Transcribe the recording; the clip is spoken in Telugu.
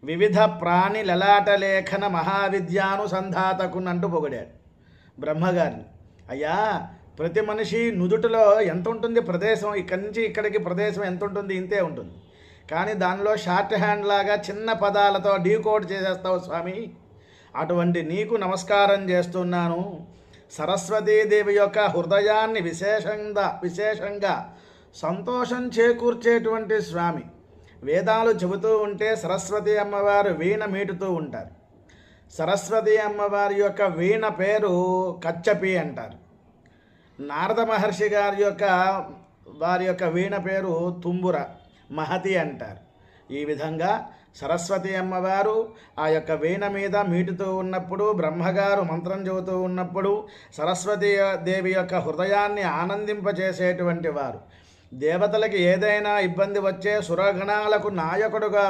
వివిధ ప్రాణి లలాట లేఖన మహావిద్యానుసంధాతకునంటూ పొగిడాడు బ్రహ్మగారిని. అయ్యా, ప్రతి మనిషి నుదుటిలో ఎంత ఉంటుంది ప్రదేశం, ఇక్కడి నుంచి ఇక్కడికి ప్రదేశం ఎంత ఉంటుంది, ఇంతే ఉంటుంది. కానీ దానిలో షార్ట్ హ్యాండ్ లాగా చిన్న పదాలతో డీకోడ్ చేసేస్తావు స్వామి. అటువంటి నీకు నమస్కారం చేస్తున్నాను. సరస్వతీదేవి యొక్క హృదయాన్ని విశేషంగా సంతోషం చేకూర్చేటువంటి స్వామి. వేదాలు చెబుతూ ఉంటే సరస్వతి అమ్మవారు వీణ మీటుతూ ఉంటారు. సరస్వతి అమ్మవారి యొక్క వీణ పేరు కచ్చపి అంటారు. నారద మహర్షి వారి యొక్క వీణ పేరు తుంబుర మహతి అంటారు. ఈ విధంగా సరస్వతి అమ్మవారు ఆ యొక్క వీణ మీద మీటుతూ ఉన్నప్పుడు, బ్రహ్మగారు మంత్రం చెబుతూ ఉన్నప్పుడు సరస్వతీ దేవి యొక్క హృదయాన్ని ఆనందింపచేసేటువంటి వారు. దేవతలకి ఏదైనా ఇబ్బంది వచ్చే సురగణాలకు నాయకుడుగా